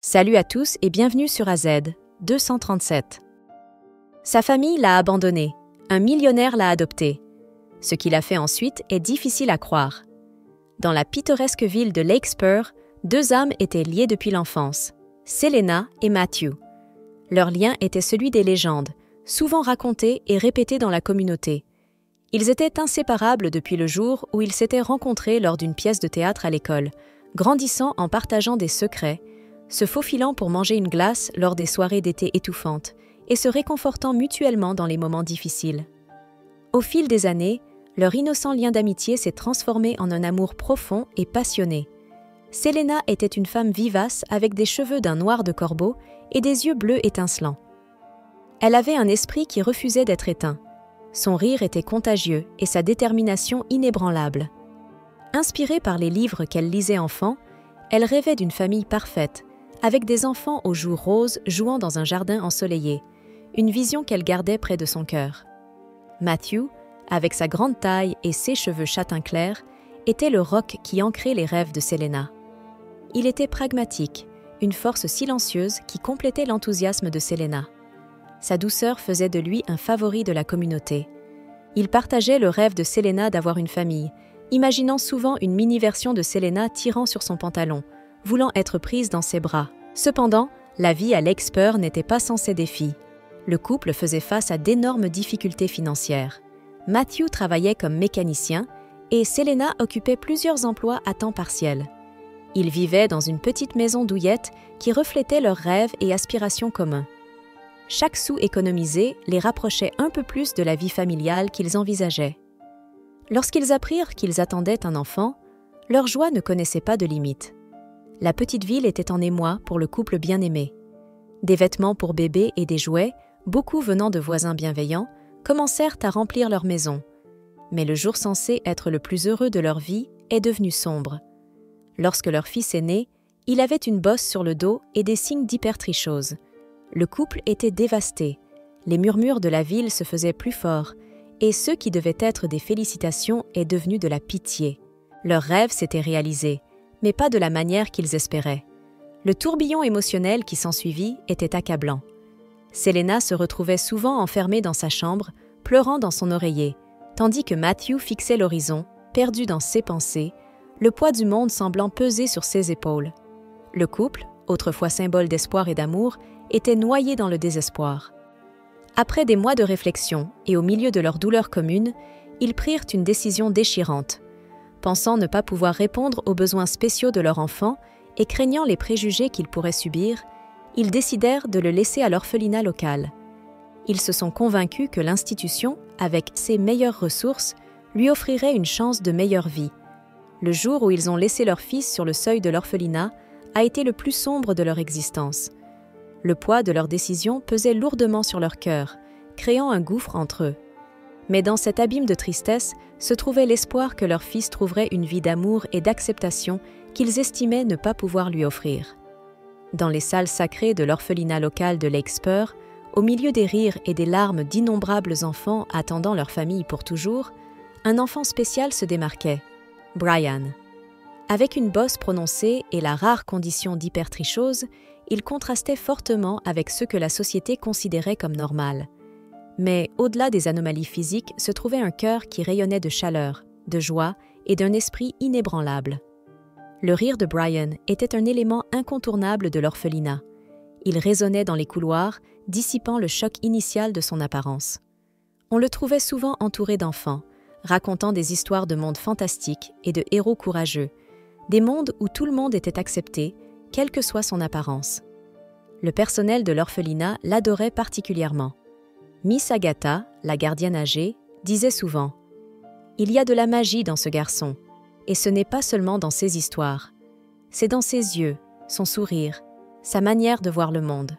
Salut à tous et bienvenue sur AZ 237. Sa famille l'a abandonné, un millionnaire l'a adopté. Ce qu'il a fait ensuite est difficile à croire. Dans la pittoresque ville de Lake Spur, deux âmes étaient liées depuis l'enfance, Selena et Matthew. Leur lien était celui des légendes, souvent racontées et répétées dans la communauté. Ils étaient inséparables depuis le jour où ils s'étaient rencontrés lors d'une pièce de théâtre à l'école, grandissant en partageant des secrets, se faufilant pour manger une glace lors des soirées d'été étouffantes et se réconfortant mutuellement dans les moments difficiles. Au fil des années, leur innocent lien d'amitié s'est transformé en un amour profond et passionné. Selena était une femme vivace avec des cheveux d'un noir de corbeau et des yeux bleus étincelants. Elle avait un esprit qui refusait d'être éteint. Son rire était contagieux et sa détermination inébranlable. Inspirée par les livres qu'elle lisait enfant, elle rêvait d'une famille parfaite, avec des enfants aux joues roses jouant dans un jardin ensoleillé, une vision qu'elle gardait près de son cœur. Matthew, avec sa grande taille et ses cheveux châtain clair, était le roc qui ancrait les rêves de Selena. Il était pragmatique, une force silencieuse qui complétait l'enthousiasme de Selena. Sa douceur faisait de lui un favori de la communauté. Il partageait le rêve de Selena d'avoir une famille, imaginant souvent une mini-version de Selena tirant sur son pantalon, voulant être prise dans ses bras. Cependant, la vie à Lake Spur n'était pas sans ses défis. Le couple faisait face à d'énormes difficultés financières. Matthew travaillait comme mécanicien et Selena occupait plusieurs emplois à temps partiel. Ils vivaient dans une petite maison douillette qui reflétait leurs rêves et aspirations communs. Chaque sou économisé les rapprochait un peu plus de la vie familiale qu'ils envisageaient. Lorsqu'ils apprirent qu'ils attendaient un enfant, leur joie ne connaissait pas de limite. La petite ville était en émoi pour le couple bien-aimé. Des vêtements pour bébé et des jouets, beaucoup venant de voisins bienveillants, commencèrent à remplir leur maison. Mais le jour censé être le plus heureux de leur vie est devenu sombre. Lorsque leur fils est né, il avait une bosse sur le dos et des signes d'hypertrichose. Le couple était dévasté. Les murmures de la ville se faisaient plus forts, et ce qui devait être des félicitations est devenu de la pitié. Leurs rêves s'étaient réalisés, mais pas de la manière qu'ils espéraient. Le tourbillon émotionnel qui s'ensuivit était accablant. Selena se retrouvait souvent enfermée dans sa chambre, pleurant dans son oreiller, tandis que Matthew fixait l'horizon, perdu dans ses pensées, le poids du monde semblant peser sur ses épaules. Le couple, autrefois symbole d'espoir et d'amour, était noyé dans le désespoir. Après des mois de réflexion et au milieu de leur douleur commune, ils prirent une décision déchirante. Pensant ne pas pouvoir répondre aux besoins spéciaux de leur enfant et craignant les préjugés qu'ils pourraient subir, ils décidèrent de le laisser à l'orphelinat local. Ils se sont convaincus que l'institution, avec ses meilleures ressources, lui offrirait une chance de meilleure vie. Le jour où ils ont laissé leur fils sur le seuil de l'orphelinat a été le plus sombre de leur existence. Le poids de leur décision pesait lourdement sur leur cœur, créant un gouffre entre eux. Mais dans cet abîme de tristesse se trouvait l'espoir que leur fils trouverait une vie d'amour et d'acceptation qu'ils estimaient ne pas pouvoir lui offrir. Dans les salles sacrées de l'orphelinat local de Lake Spur, au milieu des rires et des larmes d'innombrables enfants attendant leur famille pour toujours, un enfant spécial se démarquait, Brian. Avec une bosse prononcée et la rare condition d'hypertrichose, il contrastait fortement avec ce que la société considérait comme normal. Mais au-delà des anomalies physiques se trouvait un cœur qui rayonnait de chaleur, de joie et d'un esprit inébranlable. Le rire de Brian était un élément incontournable de l'orphelinat. Il résonnait dans les couloirs, dissipant le choc initial de son apparence. On le trouvait souvent entouré d'enfants, racontant des histoires de mondes fantastiques et de héros courageux, des mondes où tout le monde était accepté, quelle que soit son apparence. Le personnel de l'orphelinat l'adorait particulièrement. Miss Agatha, la gardienne âgée, disait souvent « Il y a de la magie dans ce garçon, et ce n'est pas seulement dans ses histoires. C'est dans ses yeux, son sourire, sa manière de voir le monde. »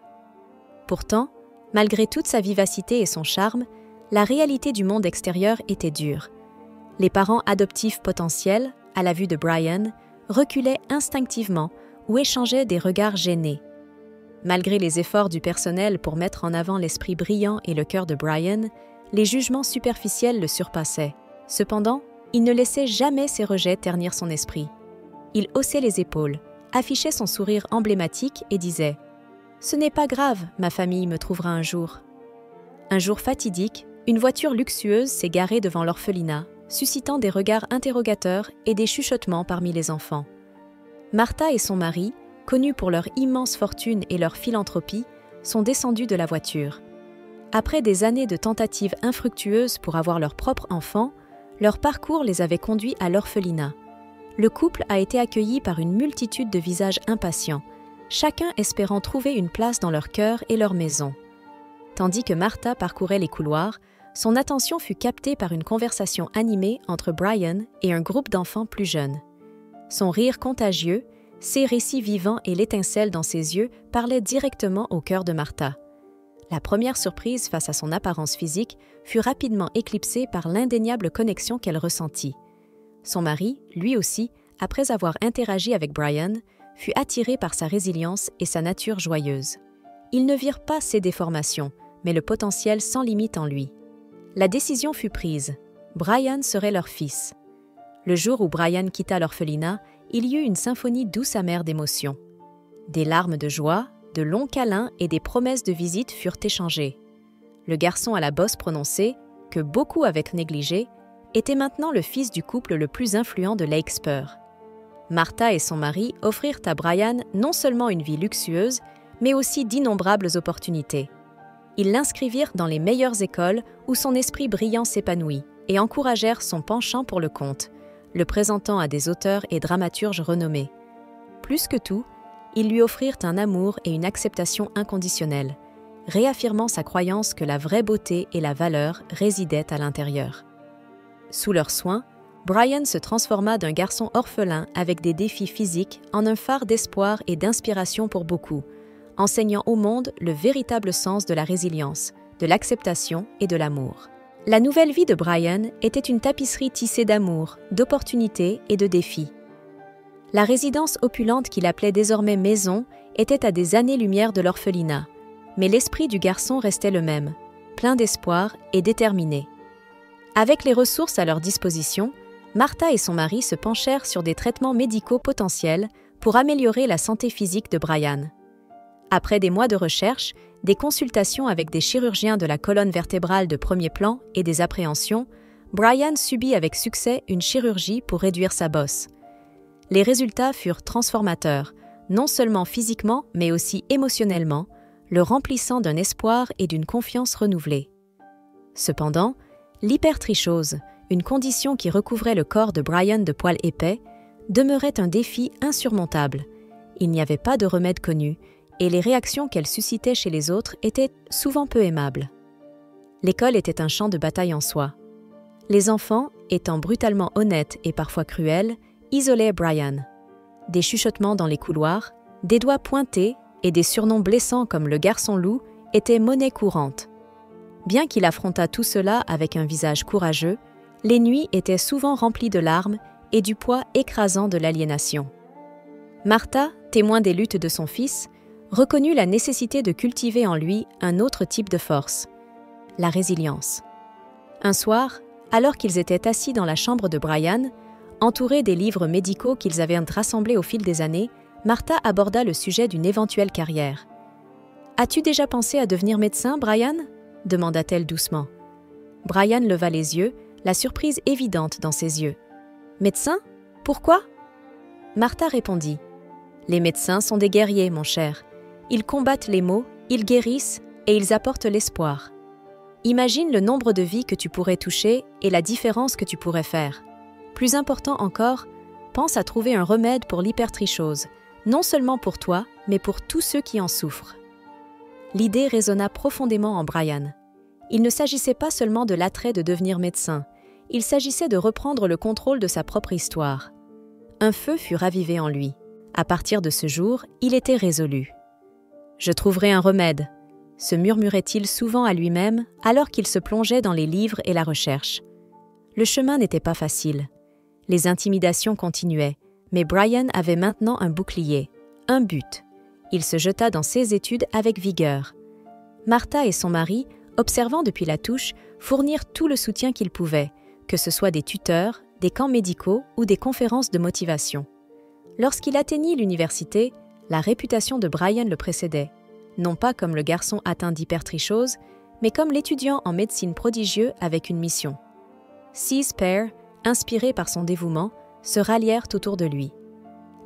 Pourtant, malgré toute sa vivacité et son charme, la réalité du monde extérieur était dure. Les parents adoptifs potentiels, à la vue de Brian, reculaient instinctivement ou échangeaient des regards gênés. Malgré les efforts du personnel pour mettre en avant l'esprit brillant et le cœur de Brian, les jugements superficiels le surpassaient. Cependant, il ne laissait jamais ses rejets ternir son esprit. Il haussait les épaules, affichait son sourire emblématique et disait « Ce n'est pas grave, ma famille me trouvera un jour ». Un jour fatidique, une voiture luxueuse s'est garée devant l'orphelinat, suscitant des regards interrogateurs et des chuchotements parmi les enfants. Martha et son mari, connus pour leur immense fortune et leur philanthropie, sont descendus de la voiture. Après des années de tentatives infructueuses pour avoir leur propre enfant, leur parcours les avait conduits à l'orphelinat. Le couple a été accueilli par une multitude de visages impatients, chacun espérant trouver une place dans leur cœur et leur maison. Tandis que Martha parcourait les couloirs, son attention fut captée par une conversation animée entre Brian et un groupe d'enfants plus jeunes. Son rire contagieux, ses récits vivants et l'étincelle dans ses yeux parlaient directement au cœur de Martha. La première surprise face à son apparence physique fut rapidement éclipsée par l'indéniable connexion qu'elle ressentit. Son mari, lui aussi, après avoir interagi avec Brian, fut attiré par sa résilience et sa nature joyeuse. Ils ne virent pas ses déformations, mais le potentiel sans limite en lui. La décision fut prise. Brian serait leur fils. Le jour où Brian quitta l'orphelinat, il y eut une symphonie douce amère d'émotions. Des larmes de joie, de longs câlins et des promesses de visite furent échangées. Le garçon à la bosse prononcée, que beaucoup avaient négligé, était maintenant le fils du couple le plus influent de Lake Spur. Martha et son mari offrirent à Brian non seulement une vie luxueuse, mais aussi d'innombrables opportunités. Ils l'inscrivirent dans les meilleures écoles où son esprit brillant s'épanouit et encouragèrent son penchant pour le conte, le présentant à des auteurs et dramaturges renommés. Plus que tout, ils lui offrirent un amour et une acceptation inconditionnelle, réaffirmant sa croyance que la vraie beauté et la valeur résidaient à l'intérieur. Sous leurs soins, Brian se transforma d'un garçon orphelin avec des défis physiques en un phare d'espoir et d'inspiration pour beaucoup, enseignant au monde le véritable sens de la résilience, de l'acceptation et de l'amour. La nouvelle vie de Brian était une tapisserie tissée d'amour, d'opportunités et de défis. La résidence opulente qu'il appelait désormais maison était à des années-lumière de l'orphelinat, mais l'esprit du garçon restait le même, plein d'espoir et déterminé. Avec les ressources à leur disposition, Martha et son mari se penchèrent sur des traitements médicaux potentiels pour améliorer la santé physique de Brian. Après des mois de recherche, des consultations avec des chirurgiens de la colonne vertébrale de premier plan et des appréhensions, Brian subit avec succès une chirurgie pour réduire sa bosse. Les résultats furent transformateurs, non seulement physiquement mais aussi émotionnellement, le remplissant d'un espoir et d'une confiance renouvelée. Cependant, l'hypertrichose, une condition qui recouvrait le corps de Brian de poils épais, demeurait un défi insurmontable. Il n'y avait pas de remède connu, et les réactions qu'elle suscitait chez les autres étaient souvent peu aimables. L'école était un champ de bataille en soi. Les enfants, étant brutalement honnêtes et parfois cruels, isolaient Brian. Des chuchotements dans les couloirs, des doigts pointés et des surnoms blessants comme le garçon loup étaient monnaie courante. Bien qu'il affrontât tout cela avec un visage courageux, les nuits étaient souvent remplies de larmes et du poids écrasant de l'aliénation. Martha, témoin des luttes de son fils, reconnut la nécessité de cultiver en lui un autre type de force, la résilience. Un soir, alors qu'ils étaient assis dans la chambre de Brian, entourés des livres médicaux qu'ils avaient rassemblés au fil des années, Martha aborda le sujet d'une éventuelle carrière. « As-tu déjà pensé à devenir médecin, Brian ?» demanda-t-elle doucement. Brian leva les yeux, la surprise évidente dans ses yeux. « Médecin ? Pourquoi ?» Martha répondit. « Les médecins sont des guerriers, mon cher. Ils combattent les maux, ils guérissent et ils apportent l'espoir. Imagine le nombre de vies que tu pourrais toucher et la différence que tu pourrais faire. Plus important encore, pense à trouver un remède pour l'hypertrichose, non seulement pour toi, mais pour tous ceux qui en souffrent. » L'idée résonna profondément en Brian. Il ne s'agissait pas seulement de l'attrait de devenir médecin, il s'agissait de reprendre le contrôle de sa propre histoire. Un feu fut ravivé en lui. À partir de ce jour, il était résolu. « Je trouverai un remède », se murmurait-il souvent à lui-même alors qu'il se plongeait dans les livres et la recherche. Le chemin n'était pas facile. Les intimidations continuaient, mais Brian avait maintenant un bouclier, un but. Il se jeta dans ses études avec vigueur. Martha et son mari, observant depuis la touche, fournirent tout le soutien qu'ils pouvaient, que ce soit des tuteurs, des camps médicaux ou des conférences de motivation. Lorsqu'il atteignit l'université, la réputation de Brian le précédait, non pas comme le garçon atteint d'hypertrichose, mais comme l'étudiant en médecine prodigieux avec une mission. 6 pairs, inspirés par son dévouement, se rallièrent autour de lui.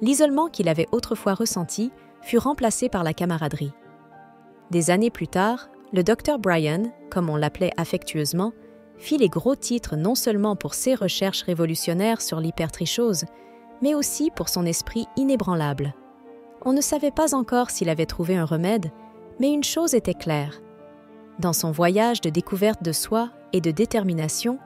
L'isolement qu'il avait autrefois ressenti fut remplacé par la camaraderie. Des années plus tard, le Dr Brian, comme on l'appelait affectueusement, fit les gros titres non seulement pour ses recherches révolutionnaires sur l'hypertrichose, mais aussi pour son esprit inébranlable. On ne savait pas encore s'il avait trouvé un remède, mais une chose était claire. Dans son voyage de découverte de soi et de détermination,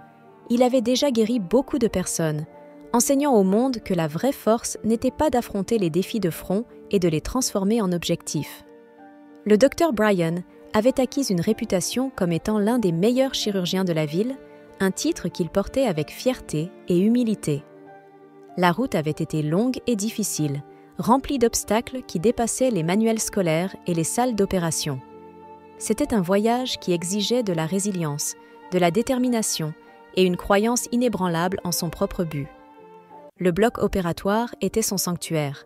il avait déjà guéri beaucoup de personnes, enseignant au monde que la vraie force n'était pas d'affronter les défis de front et de les transformer en objectifs. Le Dr Brian avait acquis une réputation comme étant l'un des meilleurs chirurgiens de la ville, un titre qu'il portait avec fierté et humilité. La route avait été longue et difficile, remplie d'obstacles qui dépassaient les manuels scolaires et les salles d'opération. C'était un voyage qui exigeait de la résilience, de la détermination et une croyance inébranlable en son propre but. Le bloc opératoire était son sanctuaire,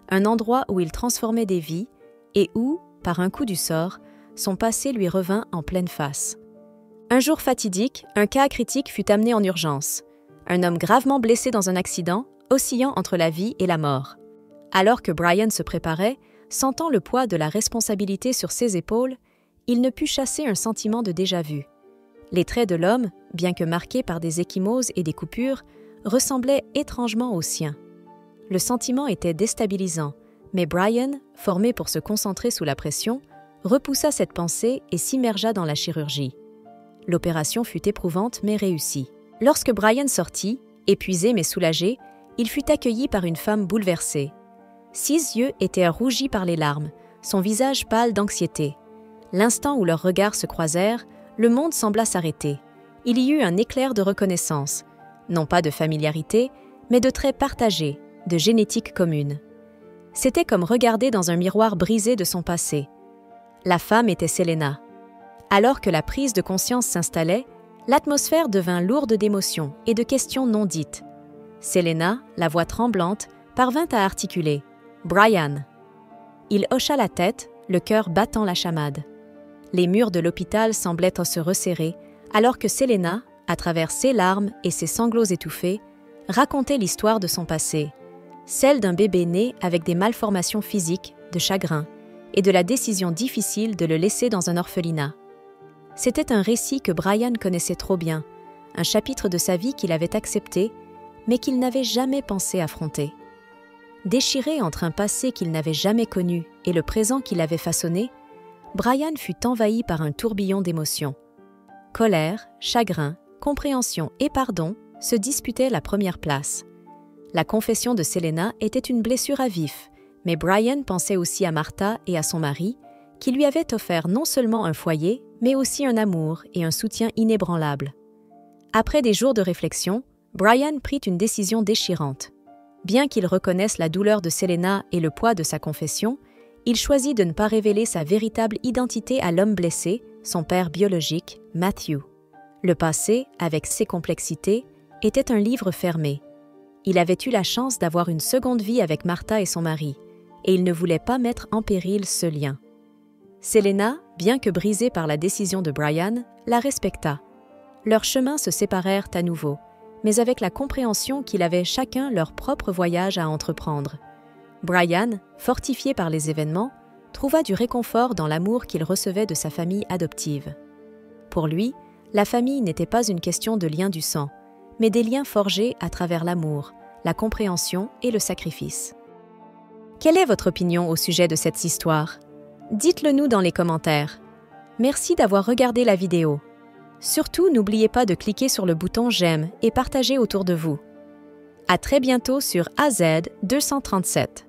un endroit où il transformait des vies et où, par un coup du sort, son passé lui revint en pleine face. Un jour fatidique, un cas critique fut amené en urgence. Un homme gravement blessé dans un accident, oscillant entre la vie et la mort. Alors que Brian se préparait, sentant le poids de la responsabilité sur ses épaules, il ne put chasser un sentiment de déjà-vu. Les traits de l'homme, bien que marqués par des ecchymoses et des coupures, ressemblaient étrangement aux siens. Le sentiment était déstabilisant, mais Brian, formé pour se concentrer sous la pression, repoussa cette pensée et s'immergea dans la chirurgie. L'opération fut éprouvante mais réussie. Lorsque Brian sortit, épuisé mais soulagé, il fut accueilli par une femme bouleversée. 6 yeux étaient rougis par les larmes, son visage pâle d'anxiété. L'instant où leurs regards se croisèrent, le monde sembla s'arrêter. Il y eut un éclair de reconnaissance, non pas de familiarité, mais de traits partagés, de génétique commune. C'était comme regarder dans un miroir brisé de son passé. La femme était Selena. Alors que la prise de conscience s'installait, l'atmosphère devint lourde d'émotions et de questions non dites. Selena, la voix tremblante, parvint à articuler « Brian ». Il hocha la tête, le cœur battant la chamade. Les murs de l'hôpital semblaient se resserrer, alors que Selena, à travers ses larmes et ses sanglots étouffés, racontait l'histoire de son passé, celle d'un bébé né avec des malformations physiques, de chagrin, et de la décision difficile de le laisser dans un orphelinat. C'était un récit que Brian connaissait trop bien, un chapitre de sa vie qu'il avait accepté, mais qu'il n'avait jamais pensé affronter. Déchiré entre un passé qu'il n'avait jamais connu et le présent qu'il avait façonné, Brian fut envahi par un tourbillon d'émotions. Colère, chagrin, compréhension et pardon se disputaient la première place. La confession de Selena était une blessure à vif, mais Brian pensait aussi à Martha et à son mari, qui lui avaient offert non seulement un foyer, mais aussi un amour et un soutien inébranlable. Après des jours de réflexion, Brian prit une décision déchirante. Bien qu'il reconnaisse la douleur de Selena et le poids de sa confession, il choisit de ne pas révéler sa véritable identité à l'homme blessé, son père biologique, Matthew. Le passé, avec ses complexités, était un livre fermé. Il avait eu la chance d'avoir une seconde vie avec Martha et son mari, et il ne voulait pas mettre en péril ce lien. Selena, bien que brisée par la décision de Brian, la respecta. Leurs chemins se séparèrent à nouveau, mais avec la compréhension qu'ils avaient chacun leur propre voyage à entreprendre. Brian, fortifié par les événements, trouva du réconfort dans l'amour qu'il recevait de sa famille adoptive. Pour lui, la famille n'était pas une question de liens du sang, mais des liens forgés à travers l'amour, la compréhension et le sacrifice. Quelle est votre opinion au sujet de cette histoire? Dites-le nous dans les commentaires. Merci d'avoir regardé la vidéo. Surtout, n'oubliez pas de cliquer sur le bouton j'aime et partager autour de vous. À très bientôt sur AZ 237.